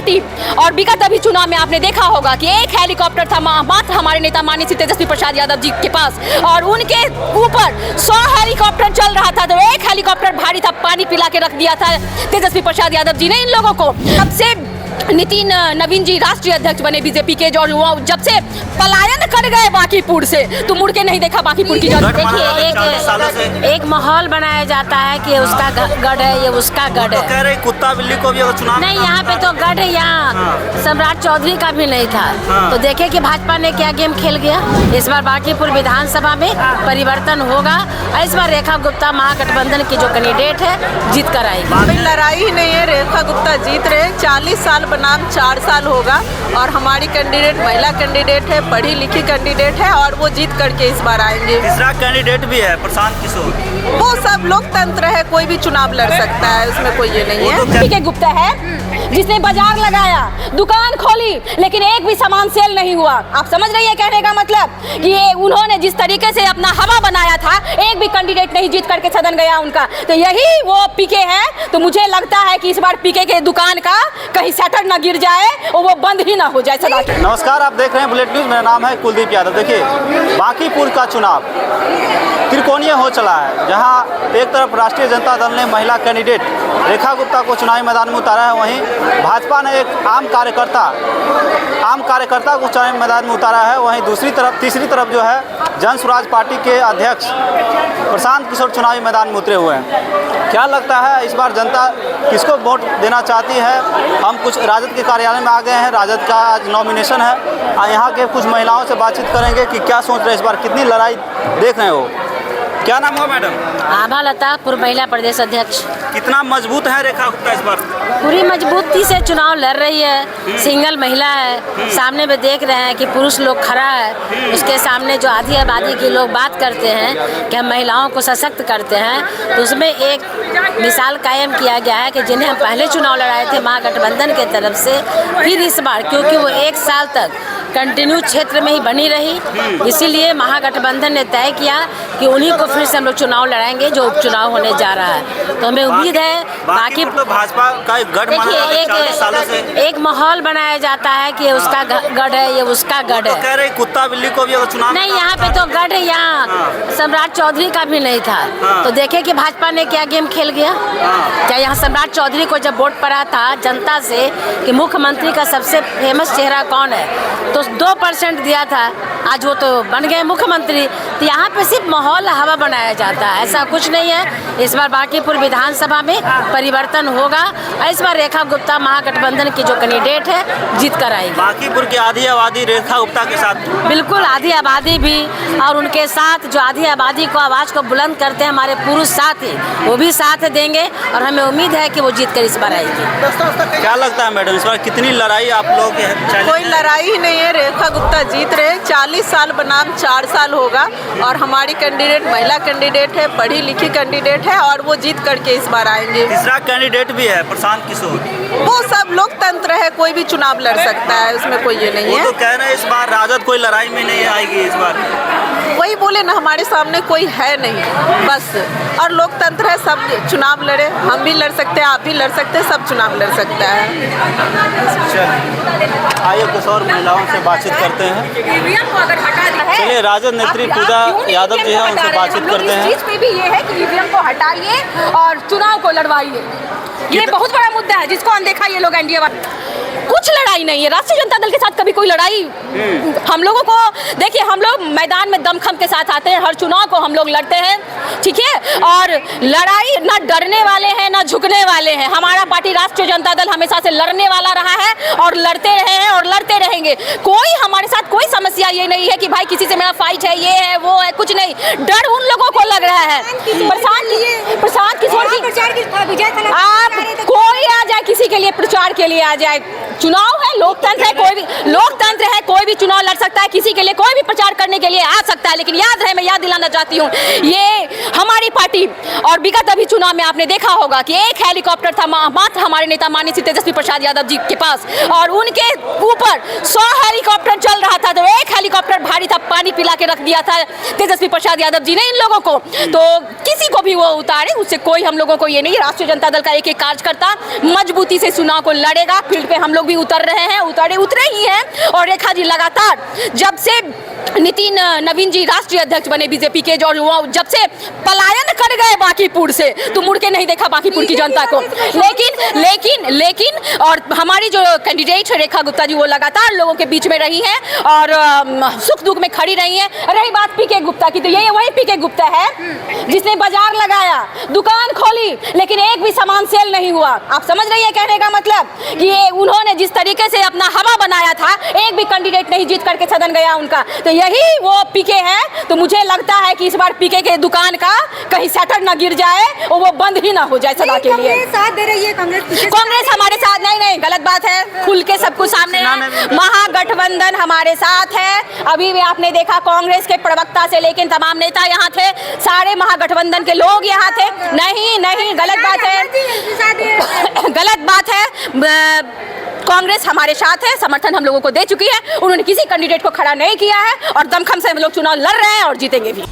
Party. और विगत अभी चुनाव में आपने देखा होगा कि एक हेलीकॉप्टर था मात्र हमारे नेता माननीय श्री तेजस्वी प्रसाद यादव जी के पास, और उनके ऊपर 100 हेलीकॉप्टर चल रहा था, तो एक हेलीकॉप्टर भारी था, पानी पिला के रख दिया था तेजस्वी प्रसाद यादव जी ने इन लोगों को। तब से नितिन नवीन जी राष्ट्रीय अध्यक्ष बने बीजेपी के, जो जब से पलायन कर गए बांकीपुर से, तो मुड़ के नहीं देखा बांकीपुर की। देखिए एक माहौल बनाया जाता है कि उसका गढ़ है, ये उसका गढ़ है। तो कह रहे कुत्ता बिल्ली को भी अगर चुनाव नहीं, यहाँ पे तो गढ़ है, यहाँ सम्राट चौधरी का भी नहीं था। तो देखे कि भाजपा ने क्या गेम खेल गया। इस बार बांकीपुर विधानसभा में परिवर्तन होगा। इस बार रेखा गुप्ता महागठबंधन की जो कैंडिडेट है जीत कर आएगी। लड़ाई ही नहीं है, रेखा गुप्ता जीत रहे। 40 साल बनाम 4 साल होगा, और हमारी कैंडिडेट महिला कैंडिडेट है, पढ़ी लिखी कैंडिडेट है, और वो जीत करके इस बार आएंगे। तीसरा कैंडिडेट भी है प्रशांत किशोर। वो सब लोकतंत्र है, कोई भी चुनाव लड़ सकता है, उसमें कोई ये नहीं है। पीके गुप्ता है जिसने बाजार लगाया, दुकान खोली, लेकिन एक भी सामान सेल नहीं हुआ। आप समझ रही है कहने का मतलब कि ये उन्होंने जिस तरीके से अपना हवा बनाया था, एक भी कैंडिडेट नहीं जीत करके सदन गया उनका, तो यही वो पीके है। तो मुझे लगता है कि इस बार पीके के दुकान का कहीं शटर न गिर जाए और वो बंद ही ना हो जाए सदा के। नमस्कार, आप देख रहे हैं बुलेट न्यूज। मेरा नाम है कुलदीप यादव। देखिए, बांकीपुर का चुनाव त्रिकोणीय हो चला है, जहां एक तरफ राष्ट्रीय जनता दल ने महिला कैंडिडेट रेखा गुप्ता को चुनावी मैदान में उतारा है, वहीं भाजपा ने एक आम कार्यकर्ता को चुनावी मैदान में उतारा है। वहीं तीसरी तरफ जो है जन स्वराज पार्टी के अध्यक्ष प्रशांत किशोर चुनावी मैदान में उतरे हुए हैं। क्या लगता है इस बार जनता किसको वोट देना चाहती है? हम कुछ राजद के कार्यालय में आ गए हैं, राजद का आज नॉमिनेशन है। यहाँ के कुछ महिलाओं से बातचीत करेंगे कि क्या सोच रहे हैं इस बार, कितनी लड़ाई देख रहे हो। क्या नाम हुआ मैडम? आभा लता, पूर्व महिला प्रदेश अध्यक्ष। कितना मजबूत है रेखा गुप्ता इस बार? पूरी मजबूती से चुनाव लड़ रही है। सिंगल महिला है, सामने में देख रहे हैं कि पुरुष लोग खड़ा है, उसके सामने जो आधी आबादी के लोग बात करते हैं कि हम महिलाओं को सशक्त करते हैं, तो उसमें एक मिसाल कायम किया गया है कि जिन्हें हम पहले चुनाव लड़ाए थे महागठबंधन के तरफ से, फिर इस बार क्योंकि वो 1 साल तक कंटिन्यू क्षेत्र में ही बनी रही, इसीलिए महागठबंधन ने तय किया कि उन्हीं को फिर से हम लोग चुनाव लड़ाएंगे जो उपचुनाव होने जा रहा है। तो हमें उम्मीद है बाकी मतलब भाजपा का गढ़ एक माहौल बनाया जाता है कि उसका गढ़ है, ये उसका गढ़ है। तो कह रहे कुत्ता बिल्ली को भी अगर चुनाव नहीं, यहाँ पे तो गढ़ है, यहाँ सम्राट चौधरी का भी नहीं था। तो देखे कि भाजपा ने क्या गेम खेल गया। क्या यहाँ सम्राट चौधरी को जब वोट पड़ा था जनता से कि मुख्यमंत्री का सबसे फेमस चेहरा कौन है, तो 2% दिया था, आज वो तो बन गए मुख्यमंत्री। तो यहाँ पे सिर्फ माहौल हवा बनाया जाता है, ऐसा कुछ नहीं है। इस बार बांकीपुर विधानसभा में परिवर्तन होगा। इस बार रेखा गुप्ता महागठबंधन की जो कैंडिडेट है जीत कर आएगी। बांकीपुर की आधी आबादी रेखा गुप्ता के साथ, बिल्कुल आधी आबादी भी, और उनके साथ जो आधी आबादी को आवाज़ को बुलंद करते हैं हमारे पुरुष साथी, वो भी साथ देंगे, और हमें उम्मीद है कि वो जीत कर इस बार आएगी। क्या लगता है मैडम इस बार कितनी लड़ाई आप लोग? कोई लड़ाई ही नहीं है, रेखा गुप्ता जीत रहे। 40 साल बनाम 4 साल होगा, और हमारी कैंडिडेट महिला कैंडिडेट है, पढ़ी लिखी कैंडिडेट है, और वो जीत करके इस बार आएंगे। तीसरा कैंडिडेट भी है प्रशांत किशोर। वो सब लोकतंत्र है, कोई भी चुनाव लड़ सकता है, उसमें कोई ये नहीं है। वो तो कह रहे हैं इस बार राजद कोई लड़ाई में नहीं आएगी इस बार। वही बोले ना, हमारे सामने कोई है नहीं बस, और लोकतंत्र है, सब चुनाव लड़े, हम भी लड़ सकते हैं, आप भी लड़ सकते हैं, सब चुनाव लड़ सकता है। आइए कुछ और महिलाओं से बातचीत करते हैं। चलिए, राजद नेत्री पूजा यादव जी हैं, उनसे बातचीत करते हैं। इस चीज पे भी ये है कि ईवीएम को हटाइए और चुनाव को लड़वाइए। ये बहुत बड़ा मुद्दा है जिसको अनदेखा ये लोग एनडीए वाले। कुछ लड़ाई नहीं है राष्ट्रीय जनता दल के साथ, कभी कोई लड़ाई हम लोगों को देखिए, हम लोग मैदान में दमखम के साथ आते हैं, हर चुनाव को हम लोग लड़ते हैं, ठीक है। और लड़ाई ना डरने वाले हैं ना झुकने वाले हैं। हमारा पार्टी राष्ट्रीय जनता दल हमेशा से लड़ने वाला रहा है, और लड़ते रहे हैं और लड़ते रहेंगे। कोई हमारे साथ कोई समस्या ये नहीं है कि भाई किसी से मेरा फाइट है, ये है वो है, कुछ नहीं। डर उन लोगों को लग रहा है प्रशांत किशोर की, आप कोई आ जाए किसी के लिए प्रचार के लिए आ जाए, चुनाव है, लोकतंत्र है, कोई भी चुनाव लड़ सकता है, किसी के लिए कोई भी प्रचार करने के लिए आ सकता है। लेकिन याद रहे, मैं याद दिलाना चाहती हूँ, ये हमारी पार्टी और विगत अभी चुनाव में आपने देखा होगा कि एक हेलीकॉप्टर था मात्र हमारे नेता माननीय श्री तेजस्वी प्रसाद यादव जी के पास, और उनके ऊपर 100 हेलीकॉप्टर चल रहा था। तो एक हेलीकॉप्टर भारी था, पानी पिला के रख दिया था तेजस्वी प्रसाद यादव जी ने इन लोगों को। तो किसी को भी वो उतारे, उससे कोई हम लोगों को ये नहीं। राष्ट्रीय जनता दल का एक एक कार्यकर्ता मजबूती से चुनाव को लड़ेगा। फील्ड पे हम लोग भी उतर रहे हैं, उतरे ही हैं। और रेखा जी लगातार जब से नवीन जी राष्ट्रीय अध्यक्ष बने बीजेपी के, जो जब से पलायन कर गए बांकीपुर से, तो मुड़ के नहीं देखा बांकीपुर की जनता को। लेकिन और हमारी जो कैंडिडेट है रेखा गुप्ता जी, वो लगातार लोगों के बीच में रही हैं और सुख दुख में खड़ी रही हैं। रही बात पीके गुप्ता की, तो ये वही पीके गुप्ता है जिसने बाजार लगाया, दुकान खोली, लेकिन एक भी सामान सेल नहीं हुआ। आप समझ रही है कहने का मतलब कि ये उन्होंने जिस तरीके से अपना हवा बनाया था, एक भी कैंडिडेट नहीं जीत करके सदन गया उनका। तो यही वो पीके है। तो मुझे लगता है कि इस बार पीके के दुकान का कहीं शटर ना गिर जाए और वो बंद ही ना हो जाए सदा के लिए। साथ दे रही है कांग्रेस हमारे साथ नहीं, गलत बात है। खुल के सब कुछ सामने है, महागठबंधन हमारे साथ है। अभी भी आपने देखा कांग्रेस के प्रवक्ता से लेकिन तमाम नेता यहाँ थे, सारे महागठबंधन के लोग यहाँ थे। नहीं, गलत बात है। कांग्रेस हमारे साथ है, समर्थन हम लोगों को दे चुकी है। उन्होंने किसी कैंडिडेट को खड़ा नहीं किया है और दमखम से हम लोग चुनाव लड़ रहे हैं और जीतेंगे भी।